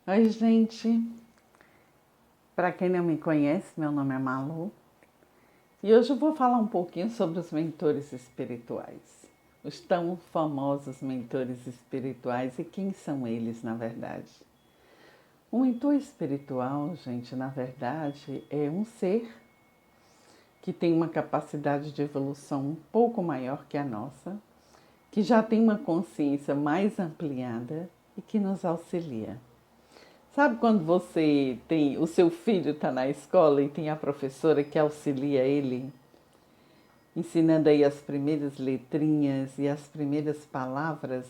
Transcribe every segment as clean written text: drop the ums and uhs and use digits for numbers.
Oi, gente. Para quem não me conhece, meu nome é Malu e hoje eu vou falar um pouquinho sobre os mentores espirituais. Os tão famosos mentores espirituais e quem são eles, na verdade. Um mentor espiritual, gente, na verdade, é um ser que tem uma capacidade de evolução um pouco maior que a nossa, que já tem uma consciência mais ampliada e que nos auxilia. Sabe quando você tem, o seu filho está na escola e tem a professora que auxilia ele, ensinando aí as primeiras letrinhas e as primeiras palavras?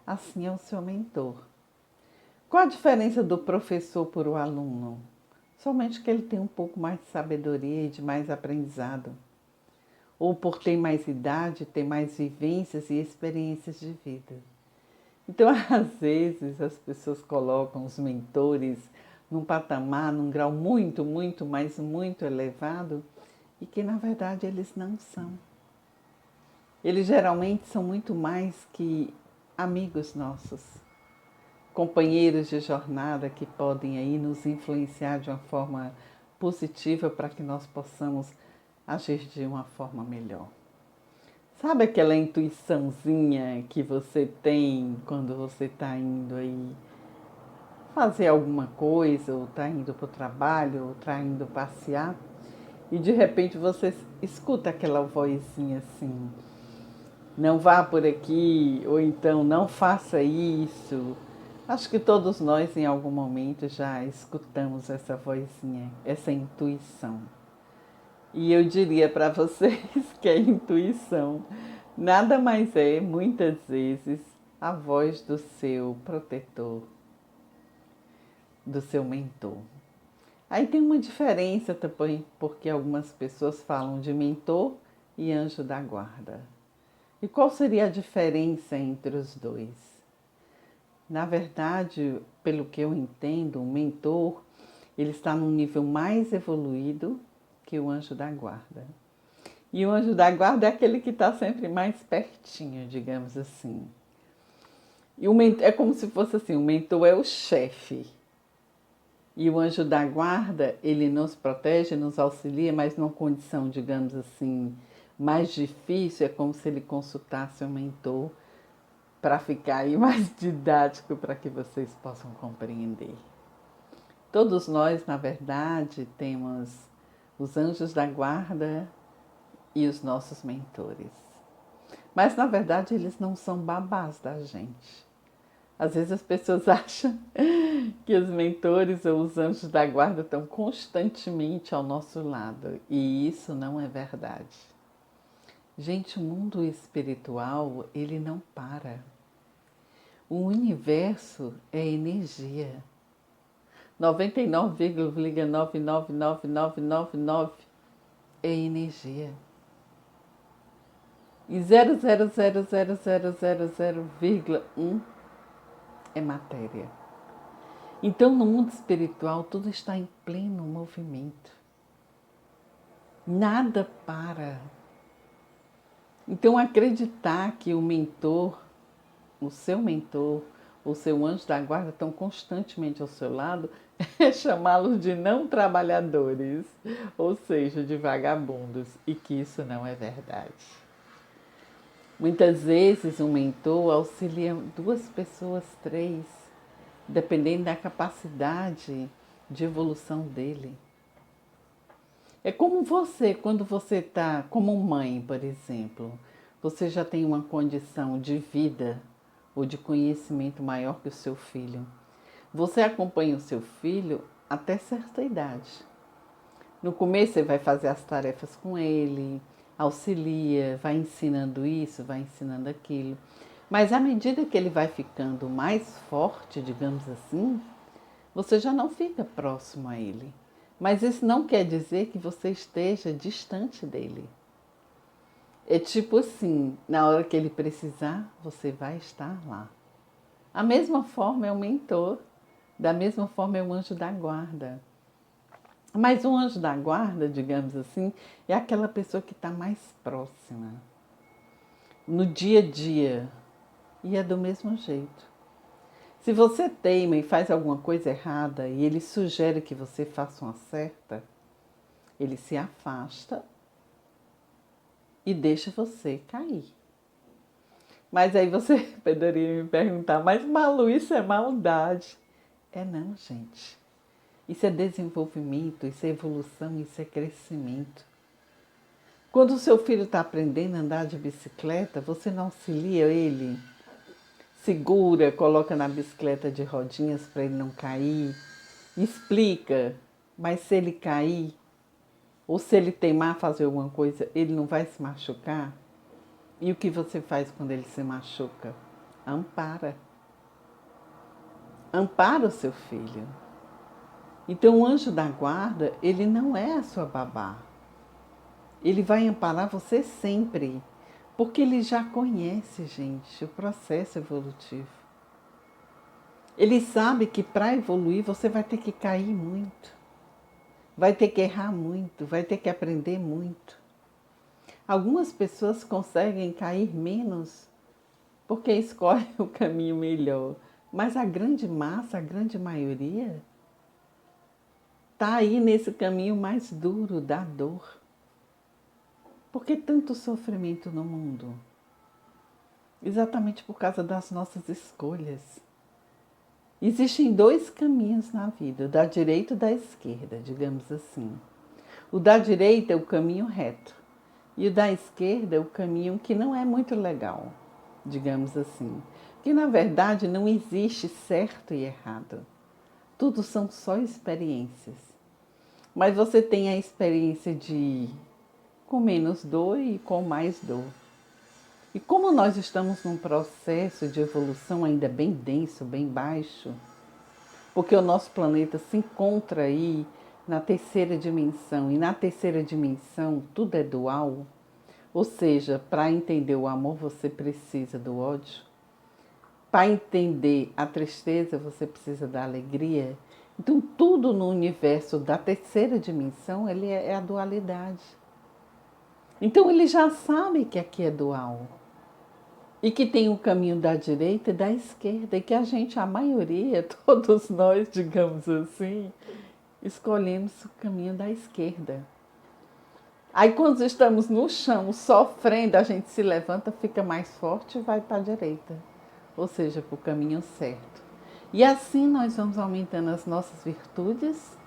Assim é o seu mentor. Qual a diferença do professor para o aluno? Somente que ele tem um pouco mais de sabedoria e de mais aprendizado. Ou por ter mais idade, ter mais vivências e experiências de vida. Então, às vezes, as pessoas colocam os mentores num patamar, num grau muito, muito, mas muito elevado e que, na verdade, eles não são. Eles geralmente são muito mais que amigos nossos, companheiros de jornada que podem aí nos influenciar de uma forma positiva para que nós possamos agir de uma forma melhor. Sabe aquela intuiçãozinha que você tem quando você está indo aí fazer alguma coisa, ou está indo para o trabalho, ou está indo passear, e de repente você escuta aquela vozinha assim, não vá por aqui, ou então não faça isso. Acho que todos nós em algum momento já escutamos essa vozinha, essa intuição. E eu diria para vocês que a intuição nada mais é, muitas vezes, a voz do seu protetor, do seu mentor. Aí tem uma diferença também, porque algumas pessoas falam de mentor e anjo da guarda. E qual seria a diferença entre os dois? Na verdade, pelo que eu entendo, o mentor, ele está num nível mais evoluído que o anjo da guarda. E o anjo da guarda é aquele que está sempre mais pertinho, digamos assim. E o mentor, é como se fosse assim, o mentor é o chefe. E o anjo da guarda, ele nos protege, nos auxilia, mas numa condição, digamos assim, mais difícil, é como se ele consultasse o mentor para ficar aí mais didático para que vocês possam compreender. Todos nós, na verdade, temos os anjos da guarda e os nossos mentores. Mas, na verdade, eles não são babás da gente. Às vezes as pessoas acham que os mentores ou os anjos da guarda estão constantemente ao nosso lado. E isso não é verdade. Gente, o mundo espiritual, ele não para. O universo é energia. 99,999999 é energia. E 0,00000,1 é matéria. Então, no mundo espiritual, tudo está em pleno movimento. Nada para. Então, acreditar que o mentor, o seu anjo da guarda estão constantemente ao seu lado é chamá-los de não trabalhadores, ou seja, de vagabundos, e que isso não é verdade. Muitas vezes um mentor auxilia duas pessoas, três, dependendo da capacidade de evolução dele. É como você, quando você está como mãe, por exemplo, você já tem uma condição de vida ou de conhecimento maior que o seu filho. Você acompanha o seu filho até certa idade. No começo você vai fazer as tarefas com ele, auxilia, vai ensinando isso, vai ensinando aquilo. Mas à medida que ele vai ficando mais forte, digamos assim, você já não fica próximo a ele. Mas isso não quer dizer que você esteja distante dele. É tipo assim, na hora que ele precisar, você vai estar lá. A mesma forma é o mentor, da mesma forma é o anjo da guarda. Mas o anjo da guarda, digamos assim, é aquela pessoa que está mais próxima, no dia a dia, e é do mesmo jeito. Se você teima e faz alguma coisa errada e ele sugere que você faça uma certa, ele se afasta e deixa você cair. Mas aí você poderia me perguntar, mas Malu, isso é maldade? É não, gente. Isso é desenvolvimento, isso é evolução, isso é crescimento. Quando o seu filho está aprendendo a andar de bicicleta, você não auxilia ele, segura, coloca na bicicleta de rodinhas para ele não cair, explica, mas se ele cair, ou se ele teimar fazer alguma coisa, ele não vai se machucar? E o que você faz quando ele se machuca? Ampara. Ampara o seu filho. Então o anjo da guarda, ele não é a sua babá. Ele vai amparar você sempre, porque ele já conhece, gente, o processo evolutivo. Ele sabe que para evoluir você vai ter que cair muito, vai ter que errar muito, vai ter que aprender muito. Algumas pessoas conseguem cair menos porque escolhem o caminho melhor, mas a grande massa, a grande maioria, está aí nesse caminho mais duro da dor. Por que tanto sofrimento no mundo? Exatamente por causa das nossas escolhas. Existem dois caminhos na vida, o da direita e o da esquerda, digamos assim. O da direita é o caminho reto e o da esquerda é o caminho que não é muito legal, digamos assim. Que na verdade não existe certo e errado. Tudo são só experiências. Mas você tem a experiência de ir com menos dor e com mais dor. E como nós estamos num processo de evolução ainda bem denso, bem baixo, porque o nosso planeta se encontra aí na terceira dimensão, e na terceira dimensão tudo é dual, ou seja, para entender o amor você precisa do ódio, para entender a tristeza você precisa da alegria. Então tudo no universo da terceira dimensão ele é a dualidade. Então ele já sabe que aqui é dual. E que tem o caminho da direita e da esquerda, e que a gente, a maioria, todos nós, digamos assim, escolhemos o caminho da esquerda. Aí quando estamos no chão, sofrendo, a gente se levanta, fica mais forte e vai para a direita, ou seja, para o caminho certo. E assim nós vamos aumentando as nossas virtudes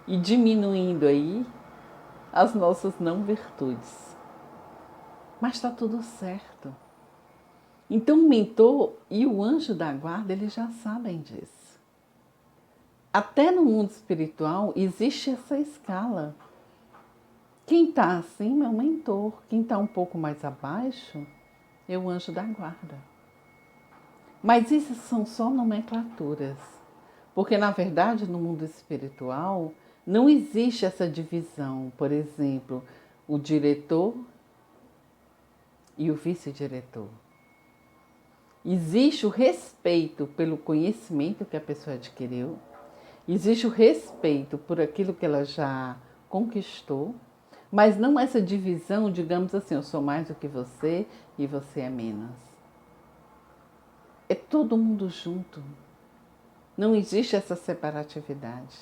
e diminuindo aí as nossas não virtudes. Mas está tudo certo. Então o mentor e o anjo da guarda, eles já sabem disso. Até no mundo espiritual existe essa escala. Quem está acima é o mentor, quem está um pouco mais abaixo é o anjo da guarda. Mas isso são só nomenclaturas, porque na verdade no mundo espiritual não existe essa divisão, por exemplo, o diretor e o vice-diretor. Existe o respeito pelo conhecimento que a pessoa adquiriu, existe o respeito por aquilo que ela já conquistou, mas não essa divisão, digamos assim, eu sou mais do que você e você é menos. É todo mundo junto. Não existe essa separatividade.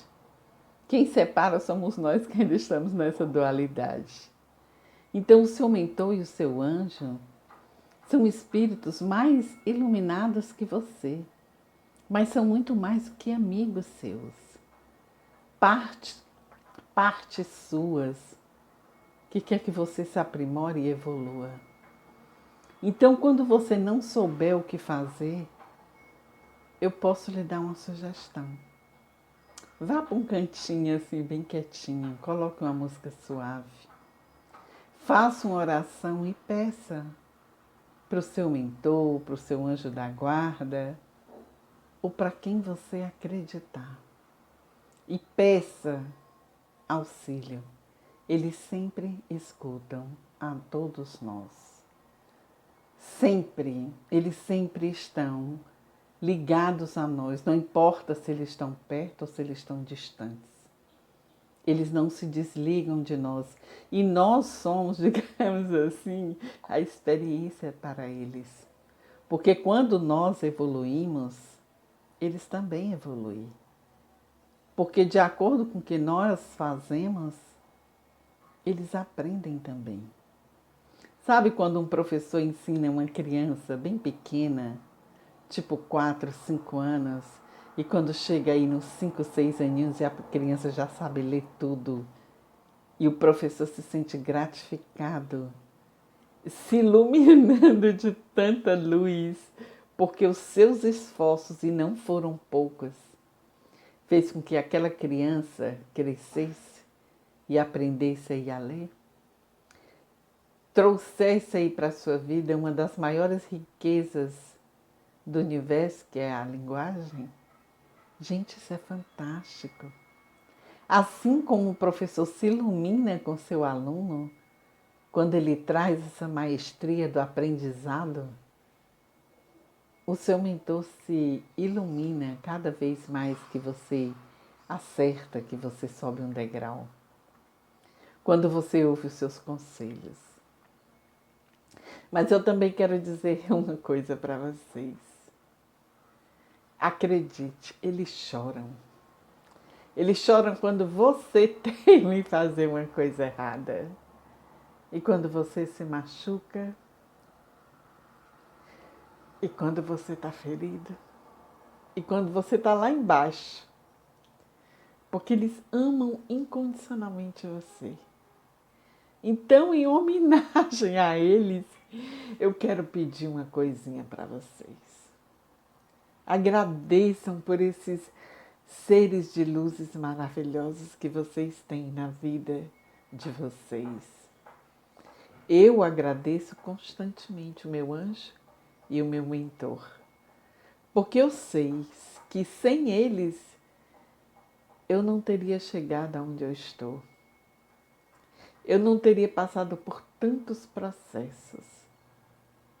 Quem separa somos nós que ainda estamos nessa dualidade. Então o seu mentor e o seu anjo são espíritos mais iluminados que você, mas são muito mais do que amigos seus. Partes suas que quer que você se aprimore e evolua. Então, quando você não souber o que fazer, eu posso lhe dar uma sugestão. Vá para um cantinho assim, bem quietinho, coloque uma música suave. Faça uma oração e peça para o seu mentor, para o seu anjo da guarda, ou para quem você acreditar. E peça auxílio. Eles sempre escutam a todos nós. Sempre, eles sempre estão ligados a nós, não importa se eles estão perto ou se eles estão distantes. Eles não se desligam de nós. E nós somos, digamos assim, a experiência para eles. Porque quando nós evoluímos, eles também evoluem. Porque de acordo com o que nós fazemos, eles aprendem também. Sabe quando um professor ensina uma criança bem pequena, tipo 4, 5 anos, e quando chega aí nos 5, 6 aninhos e a criança já sabe ler tudo, e o professor se sente gratificado, se iluminando de tanta luz, porque os seus esforços, e não foram poucos, fez com que aquela criança crescesse e aprendesse a ler, trouxesse aí para a sua vida uma das maiores riquezas do universo, que é a linguagem. Gente, isso é fantástico. Assim como o professor se ilumina com seu aluno, quando ele traz essa maestria do aprendizado, o seu mentor se ilumina cada vez mais que você acerta, que você sobe um degrau. Quando você ouve os seus conselhos. Mas eu também quero dizer uma coisa para vocês. Acredite, eles choram. Eles choram quando você teme em fazer uma coisa errada. E quando você se machuca. E quando você está ferido. E quando você está lá embaixo. Porque eles amam incondicionalmente você. Então, em homenagem a eles, eu quero pedir uma coisinha para vocês. Agradeçam por esses seres de luzes maravilhosos que vocês têm na vida de vocês. Eu agradeço constantemente o meu anjo e o meu mentor, porque eu sei que sem eles eu não teria chegado aonde eu estou. Eu não teria passado por tantos processos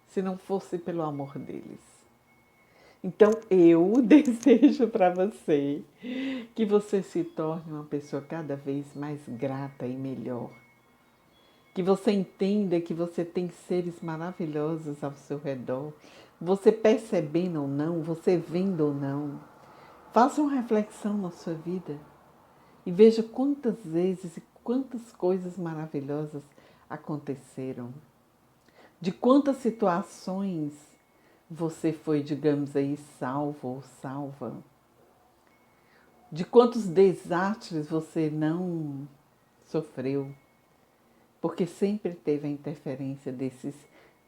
se não fosse pelo amor deles. Então eu desejo para você que você se torne uma pessoa cada vez mais grata e melhor. Que você entenda que você tem seres maravilhosos ao seu redor. Você percebendo ou não, você vendo ou não. Faça uma reflexão na sua vida e veja quantas vezes e quantas coisas maravilhosas aconteceram. De quantas situações você foi, digamos aí, salvo ou salva. De quantos desastres você não sofreu. Porque sempre teve a interferência desses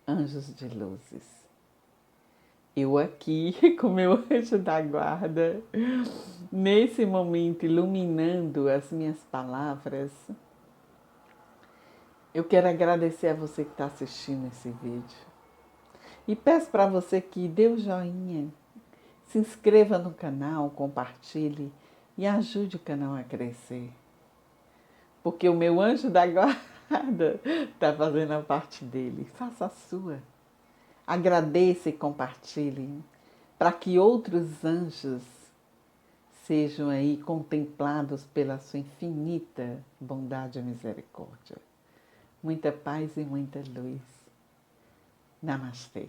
anjos de luzes. Eu aqui, com meu anjo da guarda, nesse momento iluminando as minhas palavras, eu quero agradecer a você que está assistindo esse vídeo. E peço para você que dê o joinha, se inscreva no canal, compartilhe e ajude o canal a crescer. Porque o meu anjo da guarda está fazendo a parte dele. Faça a sua. Agradeça e compartilhe para que outros anjos sejam aí contemplados pela sua infinita bondade e misericórdia. Muita paz e muita luz. Namastê.